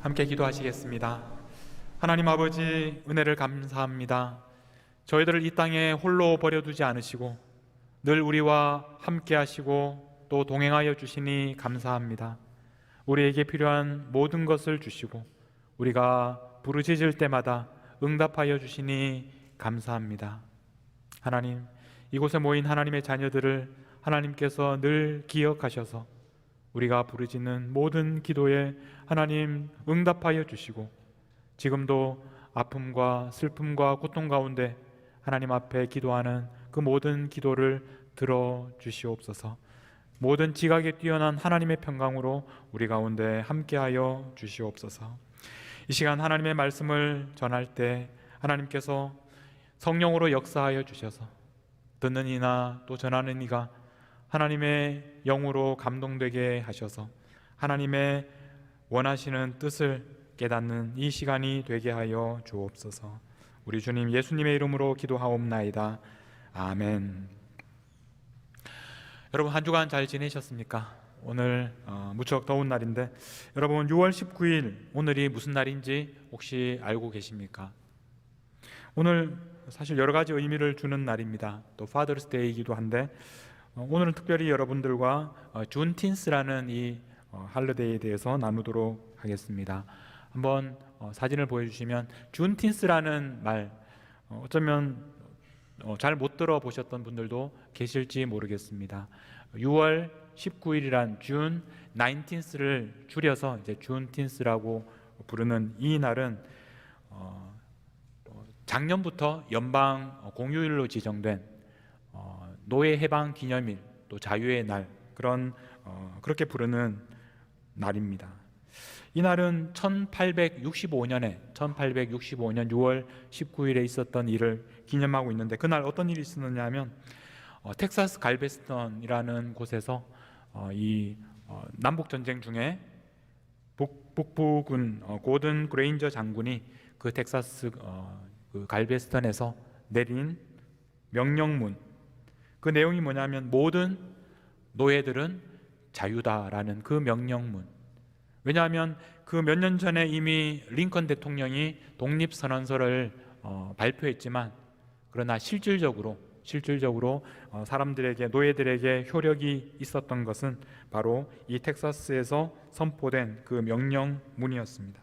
함께 기도하시겠습니다. 하나님 아버지, 은혜를 감사합니다. 저희들을 이 땅에 홀로 버려두지 않으시고 늘 우리와 함께 하시고 또 동행하여 주시니 감사합니다. 우리에게 필요한 모든 것을 주시고 우리가 부르짖을 때마다 응답하여 주시니 감사합니다. 하나님, 이곳에 모인 하나님의 자녀들을 하나님께서 늘 기억하셔서 우리가 부르짖는 모든 기도에 하나님 응답하여 주시고 지금도 아픔과 슬픔과 고통 가운데 하나님 앞에 기도하는 그 모든 기도를 들어주시옵소서. 모든 지각에 뛰어난 하나님의 평강으로 우리 가운데 함께하여 주시옵소서. 이 시간 하나님의 말씀을 전할 때 하나님께서 성령으로 역사하여 주셔서 듣는 이나 또 전하는 이가 하나님의 영으로 감동되게 하셔서 하나님의 원하시는 뜻을 깨닫는 이 시간이 되게 하여 주옵소서. 우리 주님 예수님의 이름으로 기도하옵나이다. 아멘. 여러분, 한 주간 잘 지내셨습니까? 오늘 무척 더운 날인데 여러분, 6월 19일 오늘이 무슨 날인지 혹시 알고 계십니까? 오늘 사실 여러 가지 의미를 주는 날입니다. 또 파더스 데이이기도 한데 오늘은 특별히 여러분들과 준틴스라는 이 할리데이에 대해서 나누도록 하겠습니다. 한번 사진을 보여주시면 준틴스라는 말, 어쩌면 잘 못 들어보셨던 분들도 계실지 모르겠습니다. 6월 19일이란 준 19th를 줄여서 이제 준틴스라고 부르는 이 날은 작년부터 연방 공휴일로 지정된 노예 해방 기념일, 또 자유의 날, 그렇게 부르는 날입니다. 이 날은 1865년 6월 19일에 있었던 일을 기념하고 있는데, 그날 어떤 일이 있었느냐면 텍사스 갈베스턴이라는 곳에서 이 남북 전쟁 중에 북부군 고든 그레인저 장군이 그 텍사스 그 갈베스턴에서 내린 명령문, 그 내용이 뭐냐면 모든 노예들은 자유다라는 그 명령문. 왜냐하면 그 몇 년 전에 이미 링컨 대통령이 독립선언서를 발표했지만, 그러나 실질적으로 사람들에게, 노예들에게 효력이 있었던 것은 바로 이 텍사스에서 선포된 그 명령문이었습니다.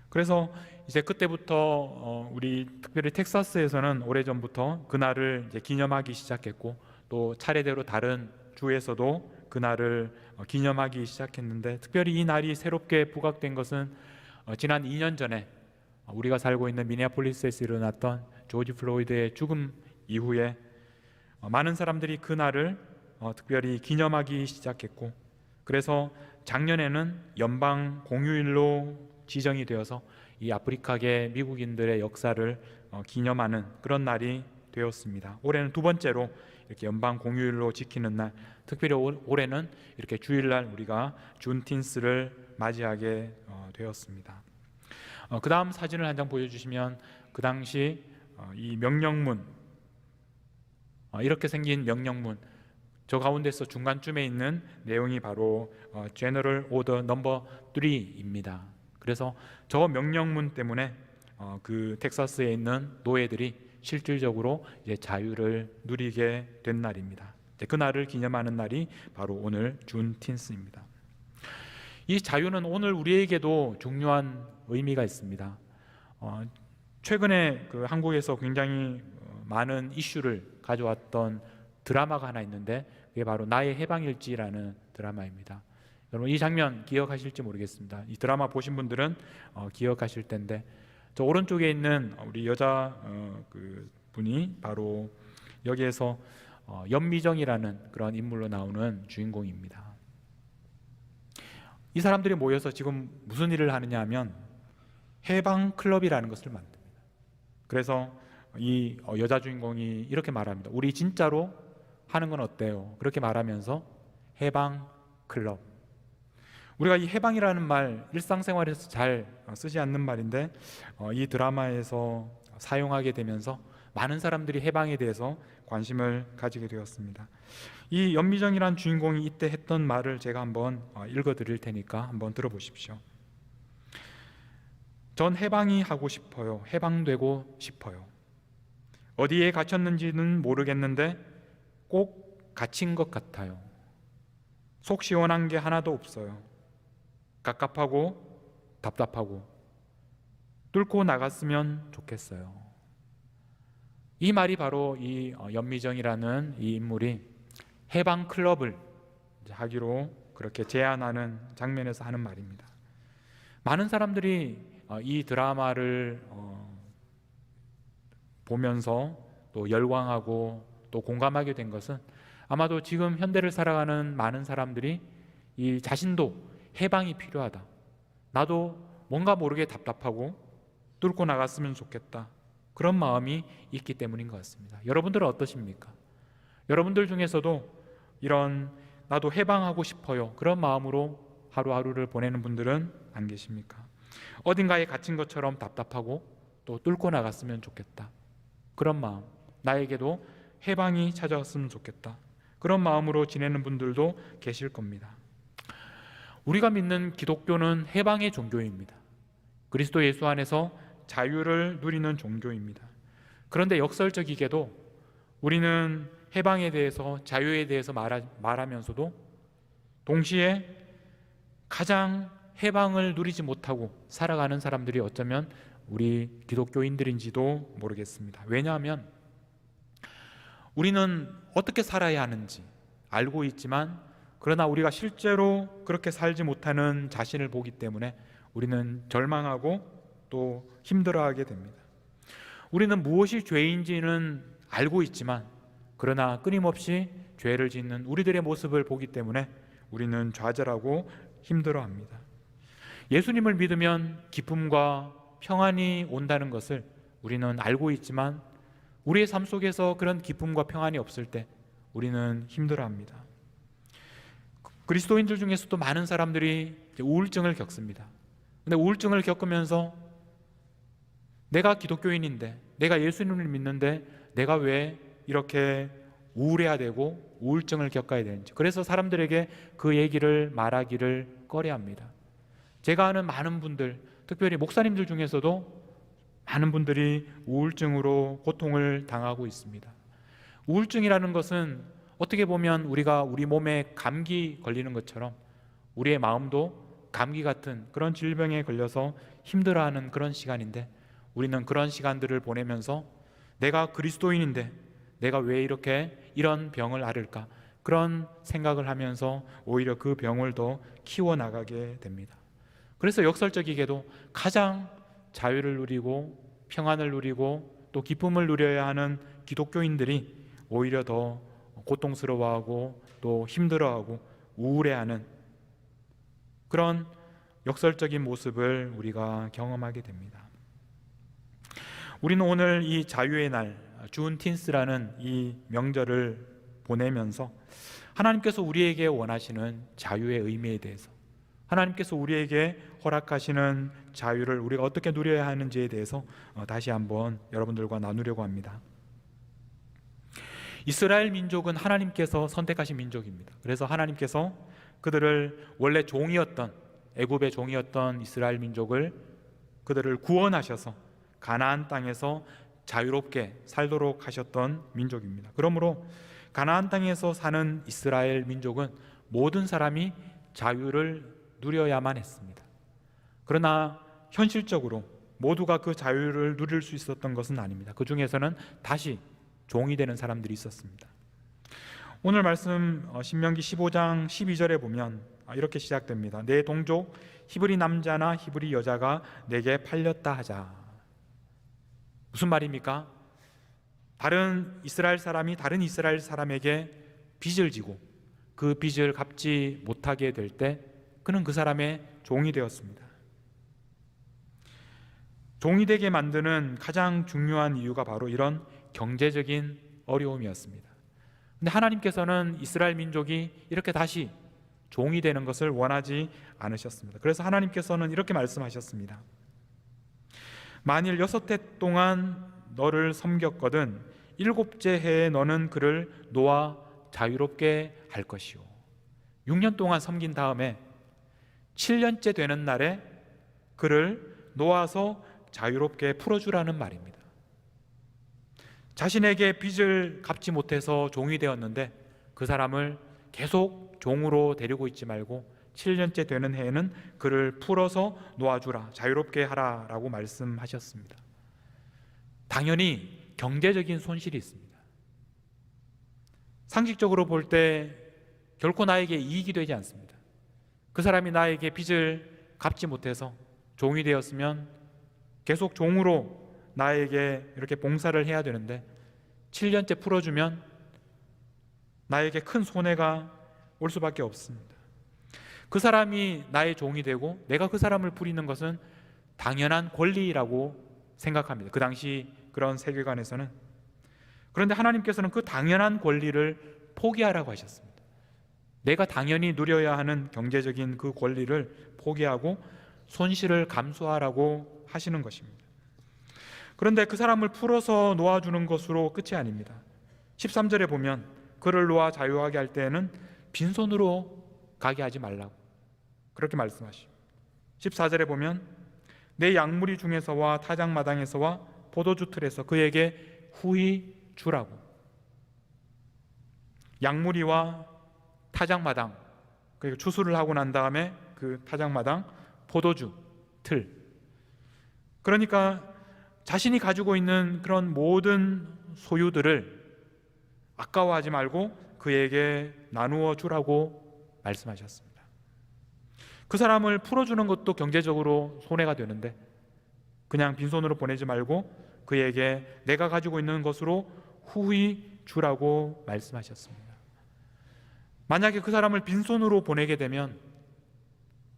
그래서 이제 그때부터 우리 특별히 텍사스에서는 오래전부터 그날을 이제 기념하기 시작했고, 또 차례대로 다른 주에서도 그날을 기념하기 시작했는데, 특별히 이 날이 새롭게 부각된 것은 지난 2년 전에 우리가 살고 있는 미네아폴리스에서 일어났던 조지 플로이드의 죽음 이후에 많은 사람들이 그날을 특별히 기념하기 시작했고, 그래서 작년에는 연방 공휴일로 지정이 되어서 이 아프리카계 미국인들의 역사를 기념하는 그런 날이 되었습니다. 올해는 두 번째로 이렇게 연방 공휴일로 지키는 날, 특별히 올해는 이렇게 주일날 우리가 준틴스를 맞이하게 되었습니다. 그 다음 사진을 한 장 보여주시면, 그 당시 이 명령문, 이렇게 생긴 명령문, 저 가운데서 중간쯤에 있는 내용이 바로 General Order No. 3입니다. 그래서 저 명령문 때문에 그 텍사스에 있는 노예들이 실질적으로 이제 자유를 누리게 된 날입니다. 그 날을 기념하는 날이 바로 오늘 준틴스입니다. 이 자유는 오늘 우리에게도 중요한 의미가 있습니다. 최근에 그 한국에서 굉장히 많은 이슈를 가져왔던 드라마가 하나 있는데, 그게 바로 나의 해방일지라는 드라마입니다. 여러분, 이 장면 기억하실지 모르겠습니다. 이 드라마 보신 분들은 기억하실 텐데, 저 오른쪽에 있는 우리 여자 그 분이 바로 여기에서 연미정이라는 그런 인물로 나오는 주인공입니다. 이 사람들이 모여서 지금 무슨 일을 하느냐 하면 해방 클럽이라는 것을 만듭니다. 그래서 이 여자 주인공이 이렇게 말합니다. 우리 진짜로 하는 건 어때요? 그렇게 말하면서 해방 클럽. 우리가 이 해방이라는 말 일상생활에서 잘 쓰지 않는 말인데 이 드라마에서 사용하게 되면서 많은 사람들이 해방에 대해서 관심을 가지게 되었습니다. 이 연미정이라는 주인공이 이때 했던 말을 제가 한번 읽어드릴 테니까 한번 들어보십시오. 전 해방이 하고 싶어요. 해방되고 싶어요. 어디에 갇혔는지는 모르겠는데 꼭 갇힌 것 같아요. 속 시원한 게 하나도 없어요. 갑갑하고 답답하고 뚫고 나갔으면 좋겠어요. 이 말이 바로 이 연미정이라는 이 인물이 해방 클럽을 하기로 그렇게 제안하는 장면에서 하는 말입니다. 많은 사람들이 이 드라마를 보면서 또 열광하고 또 공감하게 된 것은 아마도 지금 현대를 살아가는 많은 사람들이 이 자신도 해방이 필요하다, 나도 뭔가 모르게 답답하고 뚫고 나갔으면 좋겠다, 그런 마음이 있기 때문인 것 같습니다. 여러분들은 어떠십니까? 여러분들 중에서도 이런 나도 해방하고 싶어요, 그런 마음으로 하루하루를 보내는 분들은 안 계십니까? 어딘가에 갇힌 것처럼 답답하고 또 뚫고 나갔으면 좋겠다, 그런 마음, 나에게도 해방이 찾아왔으면 좋겠다, 그런 마음으로 지내는 분들도 계실 겁니다. 우리가 믿는 기독교는 해방의 종교입니다. 그리스도 예수 안에서 자유를 누리는 종교입니다. 그런데 역설적이게도 우리는 해방에 대해서, 자유에 대해서 말하면서도 동시에 가장 해방을 누리지 못하고 살아가는 사람들이 어쩌면 우리 기독교인들인지도 모르겠습니다. 왜냐하면 우리는 어떻게 살아야 하는지 알고 있지만, 그러나 우리가 실제로 그렇게 살지 못하는 자신을 보기 때문에 우리는 절망하고 또 힘들어하게 됩니다. 우리는 무엇이 죄인지는 알고 있지만, 그러나 끊임없이 죄를 짓는 우리들의 모습을 보기 때문에 우리는 좌절하고 힘들어합니다. 예수님을 믿으면 기쁨과 평안이 온다는 것을 우리는 알고 있지만, 우리의 삶 속에서 그런 기쁨과 평안이 없을 때 우리는 힘들어합니다. 그리스도인들 중에서도 많은 사람들이 우울증을 겪습니다. 근데 우울증을 겪으면서 내가 기독교인인데, 내가 예수님을 믿는데 내가 왜 이렇게 우울해야 되고 우울증을 겪어야 되는지, 그래서 사람들에게 그 얘기를 말하기를 꺼려합니다. 제가 아는 많은 분들, 특별히 목사님들 중에서도 많은 분들이 우울증으로 고통을 당하고 있습니다. 우울증이라는 것은 어떻게 보면 우리가 우리 몸에 감기 걸리는 것처럼 우리의 마음도 감기 같은 그런 질병에 걸려서 힘들어하는 그런 시간인데, 우리는 그런 시간들을 보내면서 내가 그리스도인인데 내가 왜 이렇게 이런 병을 앓을까, 그런 생각을 하면서 오히려 그 병을 더 키워나가게 됩니다. 그래서 역설적이게도 가장 자유를 누리고 평안을 누리고 또 기쁨을 누려야 하는 기독교인들이 오히려 더 고통스러워하고 또 힘들어하고 우울해하는 그런 역설적인 모습을 우리가 경험하게 됩니다. 우리는 오늘 이 자유의 날, 주운틴스라는 이 명절을 보내면서 하나님께서 우리에게 원하시는 자유의 의미에 대해서, 하나님께서 우리에게 허락하시는 자유를 우리가 어떻게 누려야 하는지에 대해서 다시 한번 여러분들과 나누려고 합니다. 이스라엘 민족은 하나님께서 선택하신 민족입니다. 그래서 하나님께서 그들을 원래 종이었던, 애굽의 종이었던 이스라엘 민족을, 그들을 구원하셔서 가나안 땅에서 자유롭게 살도록 하셨던 민족입니다. 그러므로 가나안 땅에서 사는 이스라엘 민족은 모든 사람이 자유를 누려야만 했습니다. 그러나 현실적으로 모두가 그 자유를 누릴 수 있었던 것은 아닙니다. 그 중에서는 다시 종이 되는 사람들이 있었습니다. 오늘 말씀 신명기 15장 12절에 보면 이렇게 시작됩니다. 내 동족 히브리 남자나 히브리 여자가 내게 팔렸다 하자. 무슨 말입니까? 다른 이스라엘 사람이 다른 이스라엘 사람에게 빚을 지고 그 빚을 갚지 못하게 될 때 그는 그 사람의 종이 되었습니다. 종이 되게 만드는 가장 중요한 이유가 바로 이런 경제적인 어려움이었습니다. 근데 하나님께서는 이스라엘 민족이 이렇게 다시 종이 되는 것을 원하지 않으셨습니다. 그래서 하나님께서는 이렇게 말씀하셨습니다. 만일 6해 동안 너를 섬겼거든 7째 해에 너는 그를 놓아 자유롭게 할 것이요. 6년 동안 섬긴 다음에 7년째 되는 날에 그를 놓아서 자유롭게 풀어주라는 말입니다. 자신에게 빚을 갚지 못해서 종이 되었는데 그 사람을 계속 종으로 데리고 있지 말고 7년째 되는 해에는 그를 풀어서 놓아주라, 자유롭게 하라라고 말씀하셨습니다. 당연히 경제적인 손실이 있습니다. 상식적으로 볼 때 결코 나에게 이익이 되지 않습니다. 그 사람이 나에게 빚을 갚지 못해서 종이 되었으면 계속 종으로 나에게 이렇게 봉사를 해야 되는데 7년째 풀어주면 나에게 큰 손해가 올 수밖에 없습니다. 그 사람이 나의 종이 되고 내가 그 사람을 부리는 것은 당연한 권리라고 생각합니다. 그 당시 그런 세계관에서는. 그런데 하나님께서는 그 당연한 권리를 포기하라고 하셨습니다. 내가 당연히 누려야 하는 경제적인 그 권리를 포기하고 손실을 감수하라고 하시는 것입니다. 그런데 그 사람을 풀어서 놓아주는 것으로 끝이 아닙니다. 13절에 보면 그를 놓아 자유하게 할 때에는 빈손으로 가게 하지 말라고 그렇게 말씀하시고, 14절에 보면 내 양무리 중에서와 타작마당에서와 포도주 틀에서 그에게 후히 주라고. 양무리와 타작마당, 그리고 추수를 하고 난 다음에 그 타작마당, 포도주 틀, 그러니까 자신이 가지고 있는 그런 모든 소유들을 아까워하지 말고 그에게 나누어 주라고 말씀하셨습니다. 그 사람을 풀어주는 것도 경제적으로 손해가 되는데 그냥 빈손으로 보내지 말고 그에게 내가 가지고 있는 것으로 후히 주라고 말씀하셨습니다. 만약에 그 사람을 빈손으로 보내게 되면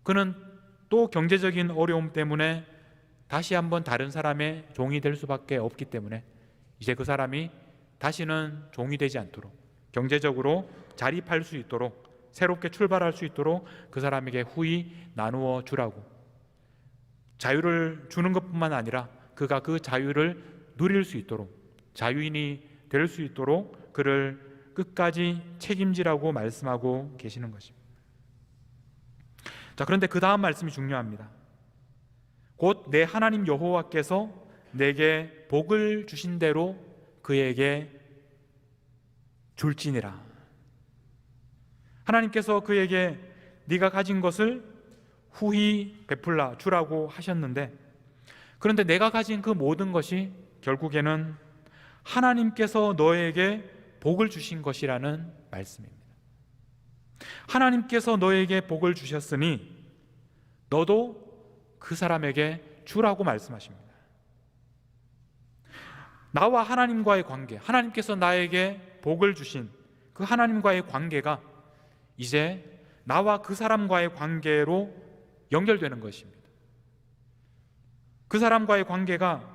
그는 또 경제적인 어려움 때문에 다시 한번 다른 사람의 종이 될 수밖에 없기 때문에 이제 그 사람이 다시는 종이 되지 않도록 경제적으로 자립할 수 있도록 새롭게 출발할 수 있도록 그 사람에게 후히 나누어 주라고, 자유를 주는 것뿐만 아니라 그가 그 자유를 누릴 수 있도록, 자유인이 될 수 있도록 그를 끝까지 책임지라고 말씀하고 계시는 것입니다. 자, 그런데 그 다음 말씀이 중요합니다. 곧 내 하나님 여호와께서 내게 복을 주신 대로 그에게 줄지니라. 하나님께서 그에게 네가 가진 것을 후히 베풀라 주라고 하셨는데, 그런데 내가 가진 그 모든 것이 결국에는 하나님께서 너에게 복을 주신 것이라는 말씀입니다. 하나님께서 너에게 복을 주셨으니 너도 그 사람에게 주라고 말씀하십니다. 나와 하나님과의 관계, 하나님께서 나에게 복을 주신 그 하나님과의 관계가 이제 나와 그 사람과의 관계로 연결되는 것입니다. 그 사람과의 관계가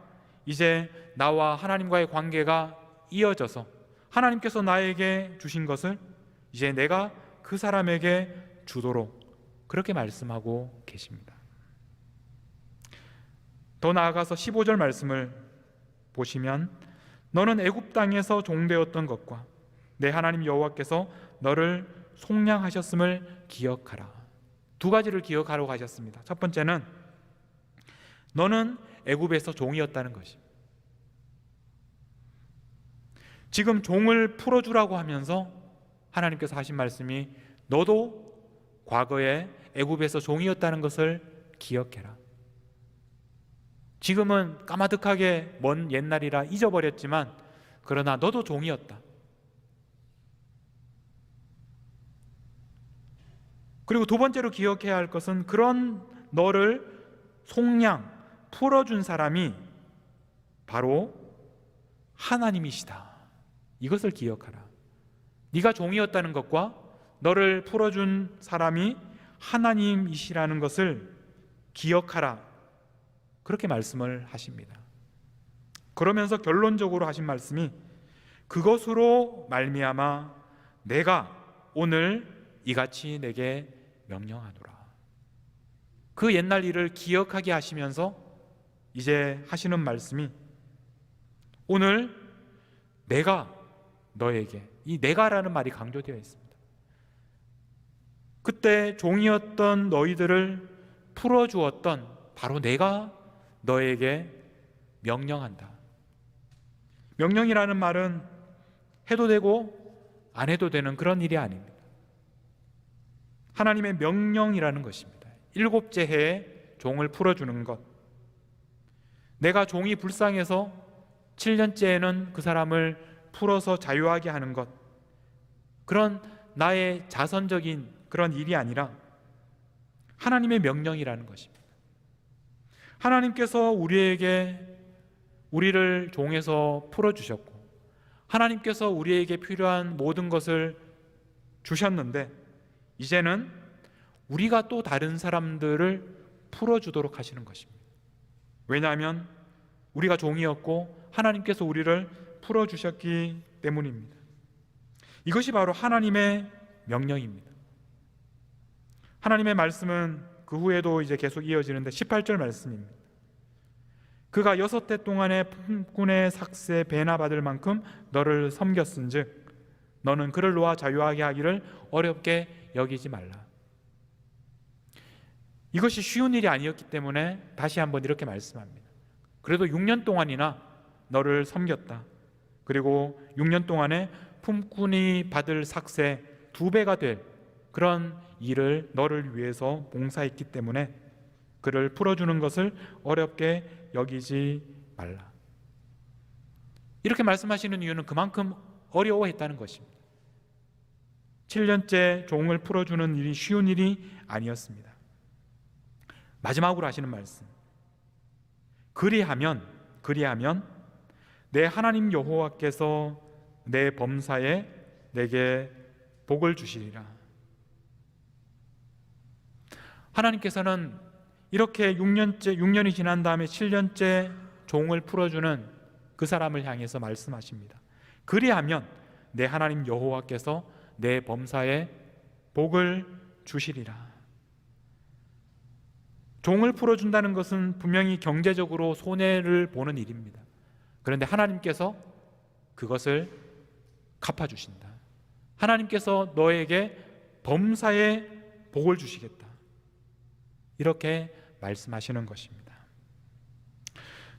이제 나와 하나님과의 관계가 이어져서 하나님께서 나에게 주신 것을 이제 내가 그 사람에게 주도록 그렇게 말씀하고 계십니다. 더 나아가서 15절 말씀을 보시면 너는 애굽 땅에서 종되었던 것과 내 하나님 여호와께서 너를 속량하셨음을 기억하라. 두 가지를 기억하라고 하셨습니다. 첫 번째는 너는 애굽에서 종이었다는 것입니다. 지금 종을 풀어주라고 하면서 하나님께서 하신 말씀이 너도 과거에 애굽에서 종이었다는 것을 기억해라. 지금은 까마득하게 먼 옛날이라 잊어버렸지만 그러나 너도 종이었다. 그리고 두 번째로 기억해야 할 것은 그런 너를 속량, 풀어준 사람이 바로 하나님이시다. 이것을 기억하라. 네가 종이었다는 것과 너를 풀어준 사람이 하나님이시라는 것을 기억하라. 그렇게 말씀을 하십니다. 그러면서 결론적으로 하신 말씀이 그것으로 말미암아 내가 오늘 이같이 내게 명령하노라. 그 옛날 일을 기억하게 하시면서 이제 하시는 말씀이 오늘 내가 너에게, 이 내가라는 말이 강조되어 있습니다. 그때 종이었던 너희들을 풀어주었던 바로 내가 너에게 명령한다. 명령이라는 말은 해도 되고 안 해도 되는 그런 일이 아닙니다. 하나님의 명령이라는 것입니다. 7째 해에 종을 풀어주는 것. 내가 종이 불쌍해서 7년째에는 그 사람을 풀어서 자유하게 하는 것. 그런 나의 자선적인 그런 일이 아니라 하나님의 명령이라는 것입니다. 하나님께서 우리를 종에서 풀어주셨고, 하나님께서 우리에게 필요한 모든 것을 주셨는데, 이제는 우리가 또 다른 사람들을 풀어주도록 하시는 것입니다. 왜냐하면 우리가 종이었고 하나님께서 우리를 풀어주셨기 때문입니다. 이것이 바로 하나님의 명령입니다. 하나님의 말씀은 그 후에도 이제 계속 이어지는데 18절 말씀입니다. 그가 6해 동안에 품꾼의 삭새 배나 받을 만큼 너를 섬겼은즉 너는 그를 놓아 자유하게 하기를 어렵게 여기지 말라. 이것이 쉬운 일이 아니었기 때문에 다시 한번 이렇게 말씀합니다. 그래도 6년 동안이나 너를 섬겼다. 그리고 6년 동안에 품꾼이 받을 삭새 2배가 될 그런 일을 너를 위해서 봉사했기 때문에 그를 풀어주는 것을 어렵게 여기지 말라. 이렇게 말씀하시는 이유는 그만큼 어려워했다는 것입니다. 7년째 종을 풀어주는 일이 쉬운 일이 아니었습니다. 마지막으로 하시는 말씀, 그리하면 내 하나님 여호와께서 내 범사에 내게 복을 주시리라. 하나님께서는 이렇게 6년이 지난 다음에 7년째 종을 풀어주는 그 사람을 향해서 말씀하십니다. 그리하면 내 하나님 여호와께서 내 범사에 복을 주시리라. 종을 풀어준다는 것은 분명히 경제적으로 손해를 보는 일입니다. 그런데 하나님께서 그것을 갚아주신다. 하나님께서 너에게 범사에 복을 주시겠다. 이렇게 말씀하시는 것입니다.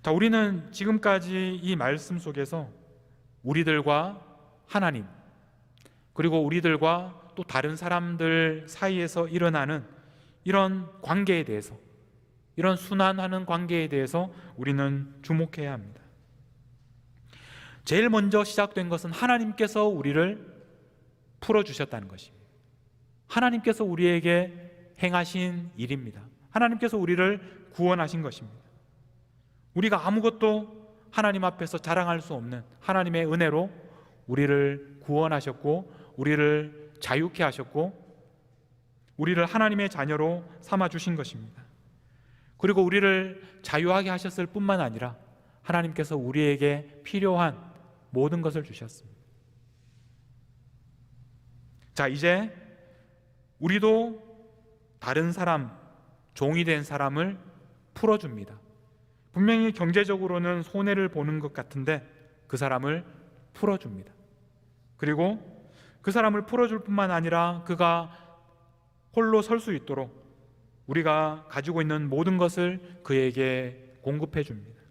자, 우리는 지금까지 이 말씀 속에서 우리들과 하나님, 그리고 우리들과 또 다른 사람들 사이에서 일어나는 이런 관계에 대해서, 이런 순환하는 관계에 대해서 우리는 주목해야 합니다. 제일 먼저 시작된 것은 하나님께서 우리를 풀어주셨다는 것입니다. 하나님께서 우리에게 행하신 일입니다. 하나님께서 우리를 구원하신 것입니다. 우리가 아무것도 하나님 앞에서 자랑할 수 없는 하나님의 은혜로 우리를 구원하셨고, 우리를 자유케 하셨고, 우리를 하나님의 자녀로 삼아주신 것입니다. 그리고 우리를 자유하게 하셨을 뿐만 아니라 하나님께서 우리에게 필요한 모든 것을 주셨습니다. 자, 이제 우리도 다른 사람, 종이 된 사람을 풀어줍니다. 분명히 경제적으로는 손해를 보는 것 같은데 그 사람을 풀어줍니다. 그리고 그 사람을 풀어줄 뿐만 아니라 그가 홀로 설 수 있도록 우리가 가지고 있는 모든 것을 그에게 공급해 줍니다.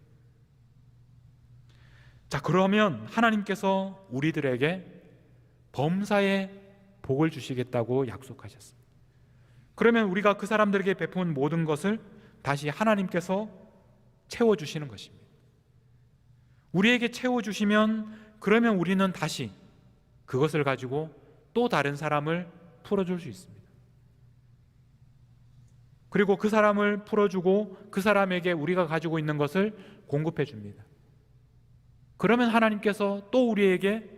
자, 그러면 하나님께서 우리들에게 범사에 복을 주시겠다고 약속하셨습니다. 그러면 우리가 그 사람들에게 베푼 모든 것을 다시 하나님께서 채워주시는 것입니다. 우리에게 채워주시면 그러면 우리는 다시 그것을 가지고 또 다른 사람을 풀어줄 수 있습니다. 그리고 그 사람을 풀어주고 그 사람에게 우리가 가지고 있는 것을 공급해 줍니다. 그러면 하나님께서 또 우리에게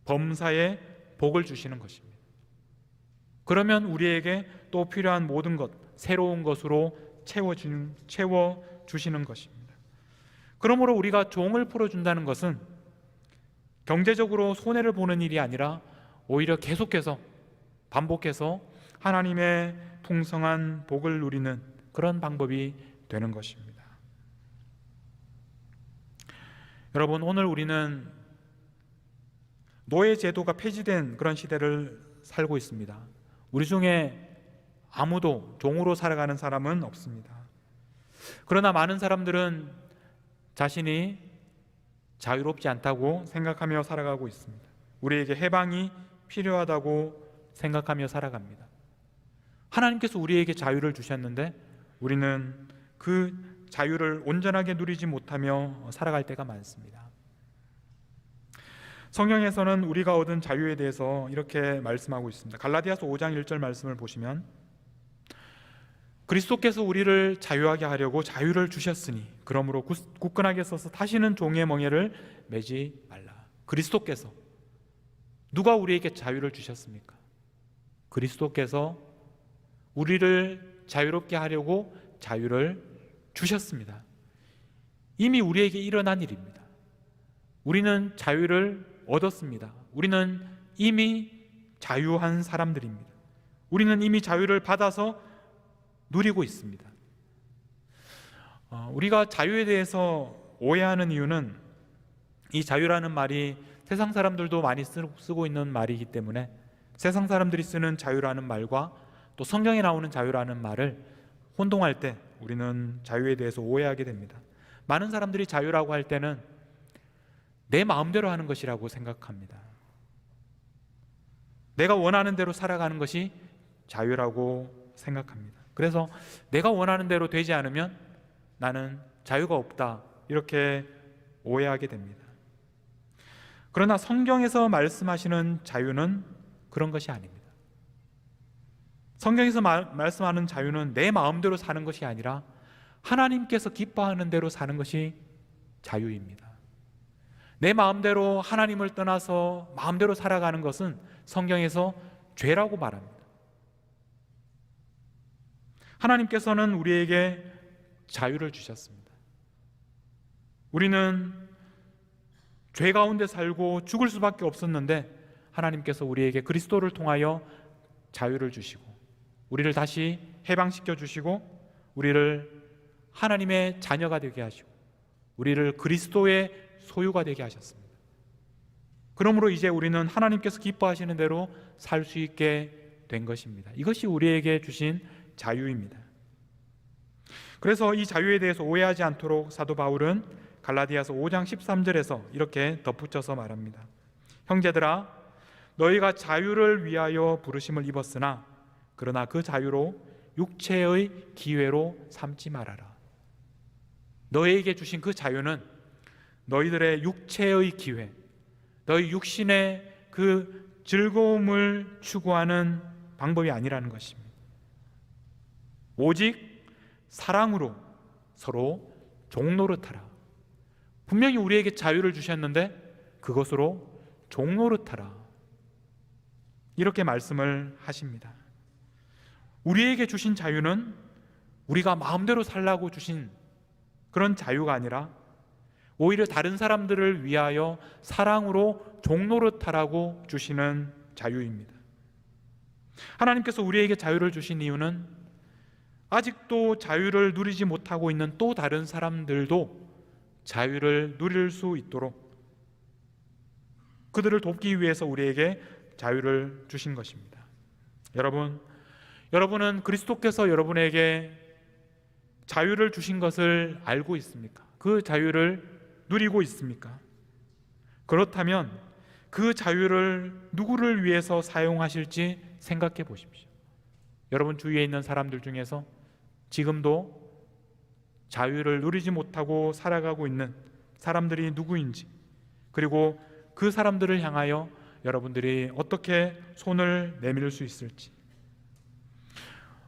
범사에 복을 주시는 것입니다. 그러면 우리에게 또 필요한 모든 것, 새로운 것으로 채워주시는 것입니다. 그러므로 우리가 종을 풀어준다는 것은 경제적으로 손해를 보는 일이 아니라 오히려 계속해서 반복해서 하나님의 풍성한 복을 누리는 그런 방법이 되는 것입니다. 여러분, 오늘 우리는 노예 제도가 폐지된 그런 시대를 살고 있습니다. 우리 중에 아무도 종으로 살아가는 사람은 없습니다. 그러나 많은 사람들은 자신이 자유롭지 않다고 생각하며 살아가고 있습니다. 우리에게 해방이 필요하다고 생각하며 살아갑니다. 하나님께서 우리에게 자유를 주셨는데 우리는 그 자유를 온전하게 누리지 못하며 살아갈 때가 많습니다. 성경에서는 우리가 얻은 자유에 대해서 이렇게 말씀하고 있습니다. 갈라디아서 5장 1절 말씀을 보시면 그리스도께서 우리를 자유하게 하려고 자유를 주셨으니 그러므로 굳건하게 서서 다시는 종의 멍에를 매지 말라. 그리스도께서, 누가 우리에게 자유를 주셨습니까? 그리스도께서 우리를 자유롭게 하려고 자유를 주셨습니다. 이미 우리에게 일어난 일입니다. 우리는 자유를 얻었습니다. 우리는 이미 자유한 사람들입니다. 우리는 이미 자유를 받아서 누리고 있습니다. 우리가 자유에 대해서 오해하는 이유는 이 자유라는 말이 세상 사람들도 많이 쓰고 있는 말이기 때문에 세상 사람들이 쓰는 자유라는 말과 또 성경에 나오는 자유라는 말을 혼동할 때 우리는 자유에 대해서 오해하게 됩니다. 많은 사람들이 자유라고 할 때는 내 마음대로 하는 것이라고 생각합니다. 내가 원하는 대로 살아가는 것이 자유라고 생각합니다. 그래서 내가 원하는 대로 되지 않으면 나는 자유가 없다, 이렇게 오해하게 됩니다. 그러나 성경에서 말씀하시는 자유는 그런 것이 아닙니다. 성경에서 말씀하는 자유는 내 마음대로 사는 것이 아니라 하나님께서 기뻐하는 대로 사는 것이 자유입니다. 내 마음대로 하나님을 떠나서 마음대로 살아가는 것은 성경에서 죄라고 말합니다. 하나님께서는 우리에게 자유를 주셨습니다. 우리는 죄 가운데 살고 죽을 수밖에 없었는데 하나님께서 우리에게 그리스도를 통하여 자유를 주시고 우리를 다시 해방시켜 주시고 우리를 하나님의 자녀가 되게 하시고 우리를 그리스도의 소유가 되게 하셨습니다. 그러므로 이제 우리는 하나님께서 기뻐하시는 대로 살 수 있게 된 것입니다. 이것이 우리에게 주신 자유입니다. 그래서 이 자유에 대해서 오해하지 않도록 사도 바울은 갈라디아서 5장 13절에서 이렇게 덧붙여서 말합니다. 형제들아, 너희가 자유를 위하여 부르심을 입었으나 그러나 그 자유로 육체의 기회로 삼지 말아라. 너희에게 주신 그 자유는 너희들의 육체의 기회, 너희 육신의 그 즐거움을 추구하는 방법이 아니라는 것입니다. 오직 사랑으로 서로 종노릇하라. 분명히 우리에게 자유를 주셨는데 그것으로 종노릇하라, 이렇게 말씀을 하십니다. 우리에게 주신 자유는 우리가 마음대로 살라고 주신 그런 자유가 아니라 오히려 다른 사람들을 위하여 사랑으로 종노릇하라고 주시는 자유입니다. 하나님께서 우리에게 자유를 주신 이유는 아직도 자유를 누리지 못하고 있는 또 다른 사람들도 자유를 누릴 수 있도록 그들을 돕기 위해서 우리에게 자유를 주신 것입니다. 여러분은 그리스도께서 여러분에게 자유를 주신 것을 알고 있습니까? 그 자유를 누리고 있습니까? 그렇다면 그 자유를 누구를 위해서 사용하실지 생각해 보십시오. 여러분 주위에 있는 사람들 중에서 지금도 자유를 누리지 못하고 살아가고 있는 사람들이 누구인지, 그리고 그 사람들을 향하여 여러분들이 어떻게 손을 내밀 수 있을지.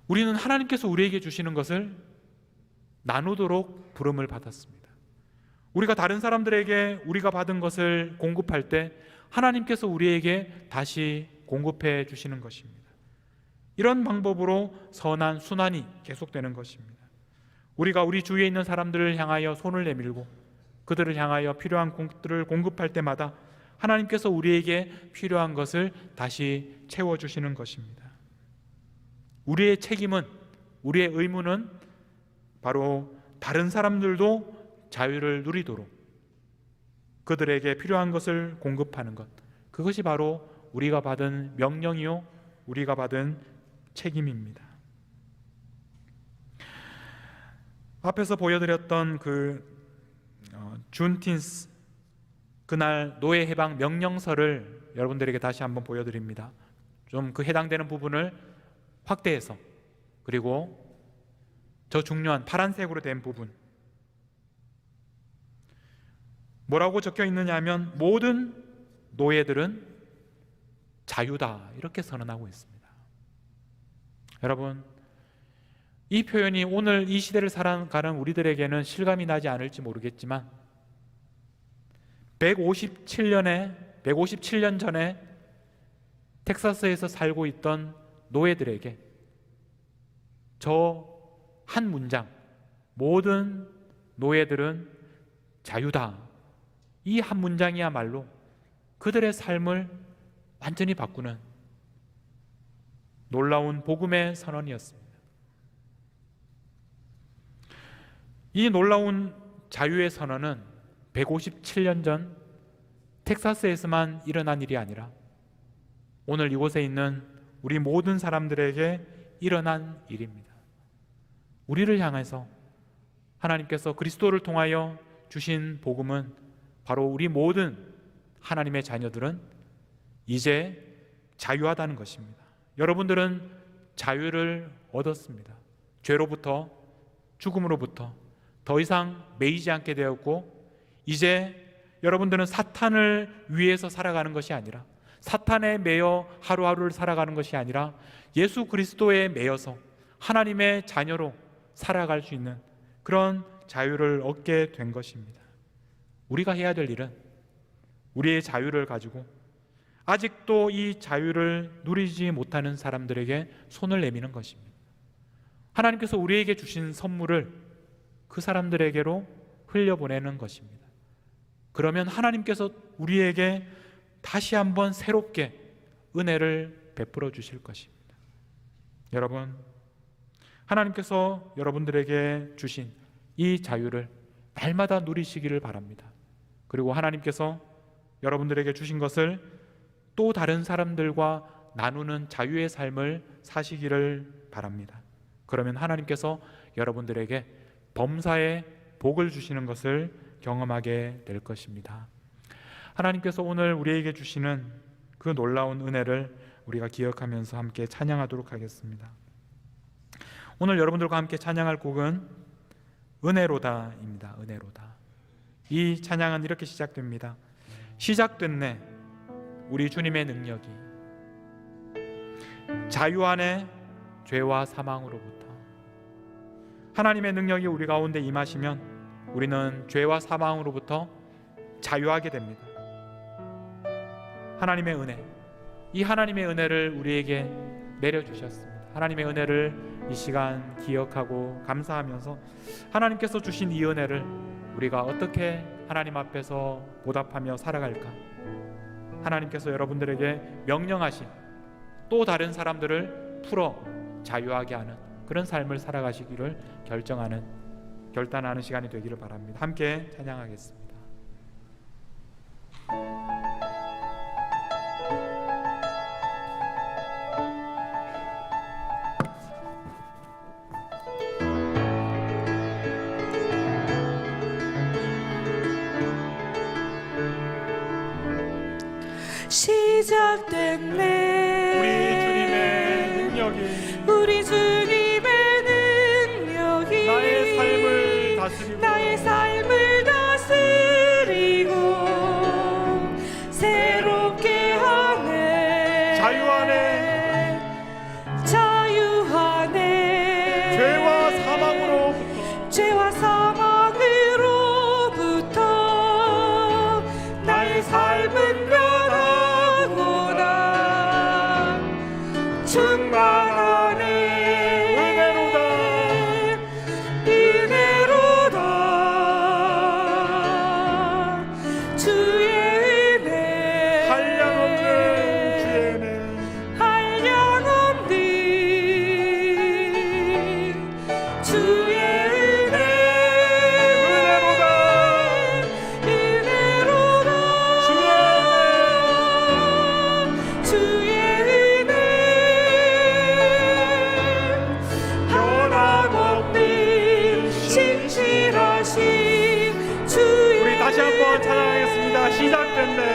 우리는 하나님께서 우리에게 주시는 것을 나누도록 부름을 받았습니다. 우리가 다른 사람들에게 우리가 받은 것을 공급할 때 하나님께서 우리에게 다시 공급해 주시는 것입니다. 이런 방법으로 선한 순환이 계속되는 것입니다. 우리가 우리 주위에 있는 사람들을 향하여 손을 내밀고 그들을 향하여 필요한 것들을 공급할 때마다 하나님께서 우리에게 필요한 것을 다시 채워주시는 것입니다. 우리의 책임은, 우리의 의무는 바로 다른 사람들도 자유를 누리도록 그들에게 필요한 것을 공급하는 것, 그것이 바로 우리가 받은 명령이요 우리가 받은 책임입니다. 앞에서 보여드렸던 준틴스 그날 노예 해방 명령서를 여러분들에게 다시 한번 보여드립니다. 좀 그 해당되는 부분을 확대해서, 그리고 저 중요한 파란색으로 된 부분 뭐라고 적혀 있느냐 하면 모든 노예들은 자유다, 이렇게 선언하고 있습니다. 여러분, 이 표현이 오늘 이 시대를 살아가는 우리들에게는 실감이 나지 않을지 모르겠지만 157년 전에 텍사스에서 살고 있던 노예들에게 저 한 문장, 모든 노예들은 자유다, 이 한 문장이야말로 그들의 삶을 완전히 바꾸는 놀라운 복음의 선언이었습니다. 이 놀라운 자유의 선언은 157년 전 텍사스에서만 일어난 일이 아니라 오늘 이곳에 있는 우리 모든 사람들에게 일어난 일입니다. 우리를 향해서 하나님께서 그리스도를 통하여 주신 복음은 바로 우리 모든 하나님의 자녀들은 이제 자유하다는 것입니다. 여러분들은 자유를 얻었습니다. 죄로부터, 죽음으로부터 더 이상 매이지 않게 되었고, 이제 여러분들은 사탄을 위해서 살아가는 것이 아니라, 사탄에 매여 하루하루를 살아가는 것이 아니라 예수 그리스도에 매여서 하나님의 자녀로 살아갈 수 있는 그런 자유를 얻게 된 것입니다. 우리가 해야 될 일은 우리의 자유를 가지고 아직도 이 자유를 누리지 못하는 사람들에게 손을 내미는 것입니다. 하나님께서 우리에게 주신 선물을 그 사람들에게로 흘려보내는 것입니다. 그러면 하나님께서 우리에게 다시 한번 새롭게 은혜를 베풀어 주실 것입니다. 여러분, 하나님께서 여러분들에게 주신 이 자유를 날마다 누리시기를 바랍니다. 그리고 하나님께서 여러분들에게 주신 것을 또 다른 사람들과 나누는 자유의 삶을 사시기를 바랍니다. 그러면 하나님께서 여러분들에게 범사의 복을 주시는 것을 경험하게 될 것입니다. 하나님께서 오늘 우리에게 주시는 그 놀라운 은혜를 우리가 기억하면서 함께 찬양하도록 하겠습니다. 오늘 여러분들과 함께 찬양할 곡은 은혜로다입니다. 은혜로다. 이 찬양은 이렇게 시작됩니다. 시작됐네 우리 주님의 능력이, 자유 안에 죄와 사망으로부터. 하나님의 능력이 우리 가운데 임하시면 우리는 죄와 사망으로부터 자유하게 됩니다. 하나님의 은혜, 이 하나님의 은혜를 우리에게 내려주셨습니다. 하나님의 은혜를 이 시간 기억하고 감사하면서 하나님께서 주신 이 은혜를 우리가 어떻게 하나님 앞에서 보답하며 살아갈까? 하나님께서 여러분들에게 명령하신 또 다른 사람들을 풀어 자유하게 하는 그런 삶을 살아가시기를 결단하는 시간이 되기를 바랍니다. 함께 찬양하겠습니다. 시작됐네 우리 주님의 능력이 나의 삶을 다스리고 새롭게 하네. 자유 안에 죄와 사망으로부터 나의 삶은 다시 한번 찬양하겠습니다. 시작됐네.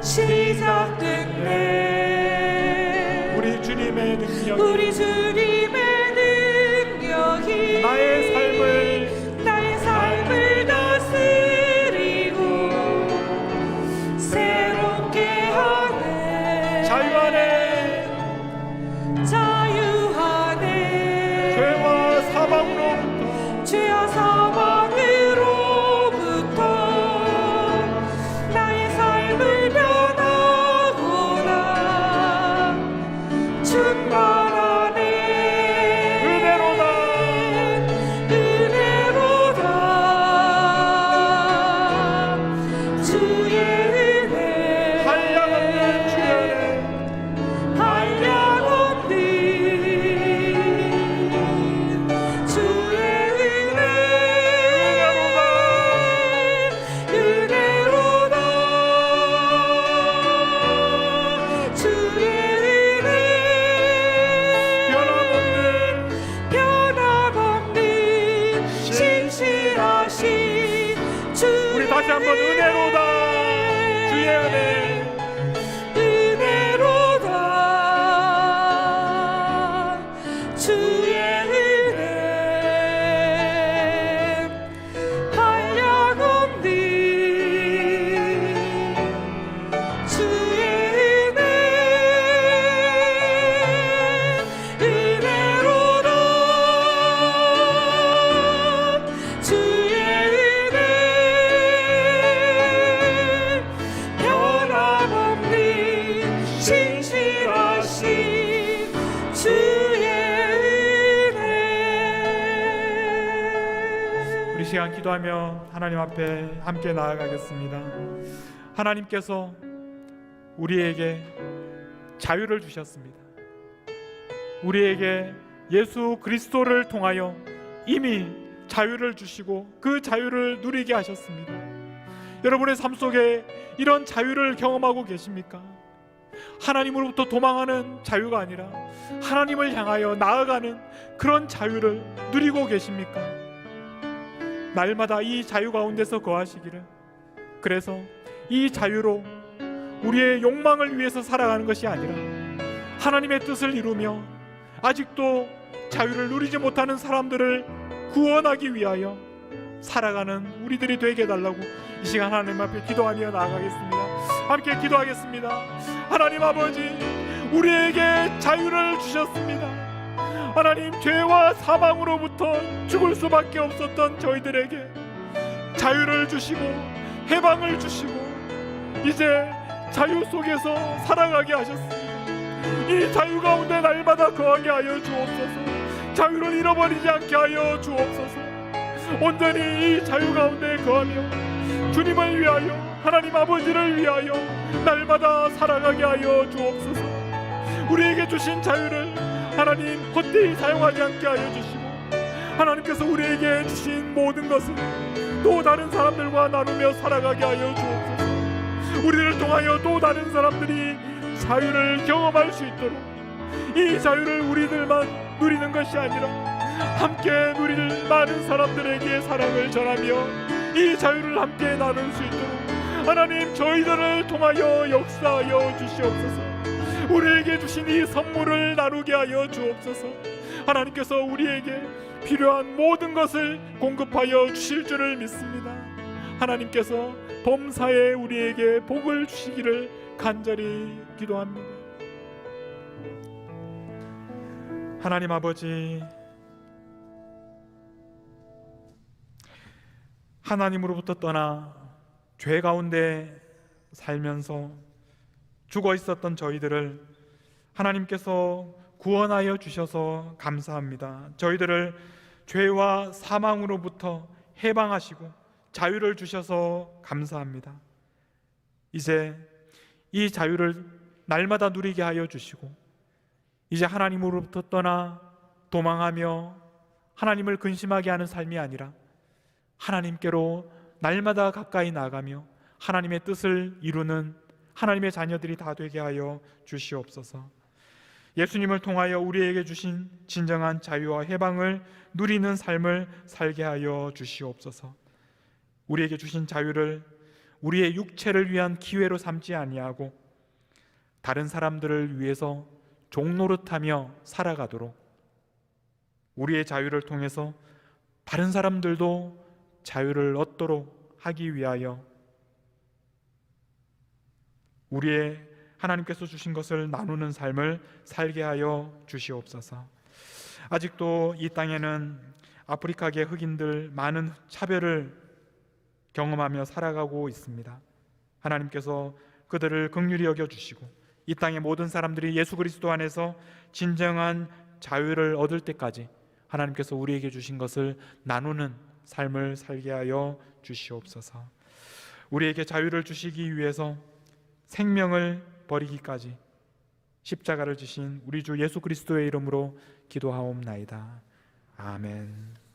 시작됐네. 우리 주님의 능력이 우리 주님의 능력이 나의 삶을 다스리고 새롭게 하네. 자유 안에 죄와 사망으로부터 죄와 사망으로부터 나의 삶을 변하구나. 충만하네. 은혜로다. 주의 은혜. 한량없는 주의 은혜. 한량없는 주의 은혜로다. 주의 은혜. 변함없는 신실하신 우리 다시 한번 은혜로다. 주의 은혜. 은혜로다. 주의 은혜. 한량없는 주의 은혜. 은혜로다. 주의 은혜. 변함없는 신실하신 주의 은혜. 우리 시간 기도하며 하나님 앞에 함께 나아가겠습니다. 하나님께서 우리에게 자유를 주셨습니다. 우리에게 예수 그리스도를 통하여 이미 자유를 주시고 그 자유를 누리게 하셨습니다. 여러분의 삶 속에 이런 자유를 경험하고 계십니까? 하나님으로부터 도망하는 자유가 아니라 하나님을 향하여 나아가는 그런 자유를 누리고 계십니까? 날마다 이 자유 가운데서 거하시기를. 그래서 이 자유로 우리의 욕망을 위해서 살아가는 것이 아니라 하나님의 뜻을 이루며 아직도 자유를 누리지 못하는 사람들을 구원하기 위하여 살아가는 우리들이 되게 해달라고 이 시간 하나님 앞에 기도하며 나아가겠습니다. 함께 기도하겠습니다. 하나님 아버지, 우리에게 자유를 주셨습니다. 하나님, 죄와 사망으로부터 죽을 수밖에 없었던 저희들에게 자유를 주시고 해방을 주시고 이제 자유 속에서 살아가게 하셨습니다. 이 자유 가운데 날마다 거하게 하여 주옵소서. 자유를 잃어버리지 않게 하여 주옵소서. 온전히 이 자유 가운데 거하며 주님을 위하여, 하나님 아버지를 위하여 날마다 살아가게 하여 주옵소서. 우리에게 주신 자유를 하나님 헛되이 사용하지 않게 하여 주시고, 하나님께서 우리에게 주신 모든 것을 또 다른 사람들과 나누며 살아가게 하여 주옵소서. 우리를 통하여 또 다른 사람들이 자유를 경험할 수 있도록, 이 자유를 우리들만 누리는 것이 아니라 함께 누릴 많은 사람들에게 사랑을 전하며 이 자유를 함께 나눌 수 있도록 하나님, 저희들을 통하여 역사하여 주시옵소서. 우리에게 주신 이 선물을 나누게 하여 주옵소서. 하나님께서 우리에게 필요한 모든 것을 공급하여 주실 줄을 믿습니다. 하나님께서 범사에 우리에게 복을 주시기를 간절히 기도합니다. 하나님 아버지, 하나님으로부터 떠나 죄 가운데 살면서 죽어 있었던 저희들을 하나님께서 구원하여 주셔서 감사합니다. 저희들을 죄와 사망으로부터 해방하시고 자유를 주셔서 감사합니다. 이제 이 자유를 날마다 누리게 하여 주시고, 이제 하나님으로부터 떠나 도망하며 하나님을 근심하게 하는 삶이 아니라 하나님께로 날마다 가까이 나가며 하나님의 뜻을 이루는 하나님의 자녀들이 다 되게 하여 주시옵소서. 예수님을 통하여 우리에게 주신 진정한 자유와 해방을 누리는 삶을 살게 하여 주시옵소서. 우리에게 주신 자유를 우리의 육체를 위한 기회로 삼지 아니하고 다른 사람들을 위해서 종노릇하며 살아가도록, 우리의 자유를 통해서 다른 사람들도 자유를 얻도록 하기 위하여 우리의 하나님께서 주신 것을 나누는 삶을 살게 하여 주시옵소서. 아직도 이 땅에는 아프리카계 흑인들 많은 차별을 경험하며 살아가고 있습니다. 하나님께서 그들을 긍휼히 여겨주시고 이 땅의 모든 사람들이 예수 그리스도 안에서 진정한 자유를 얻을 때까지 하나님께서 우리에게 주신 것을 나누는 삶을 살게 하여 주시옵소서. 우리에게 자유를 주시기 위해서 생명을 버리기까지 십자가를 지신 우리 주 예수 그리스도의 이름으로 기도하옵나이다. 아멘.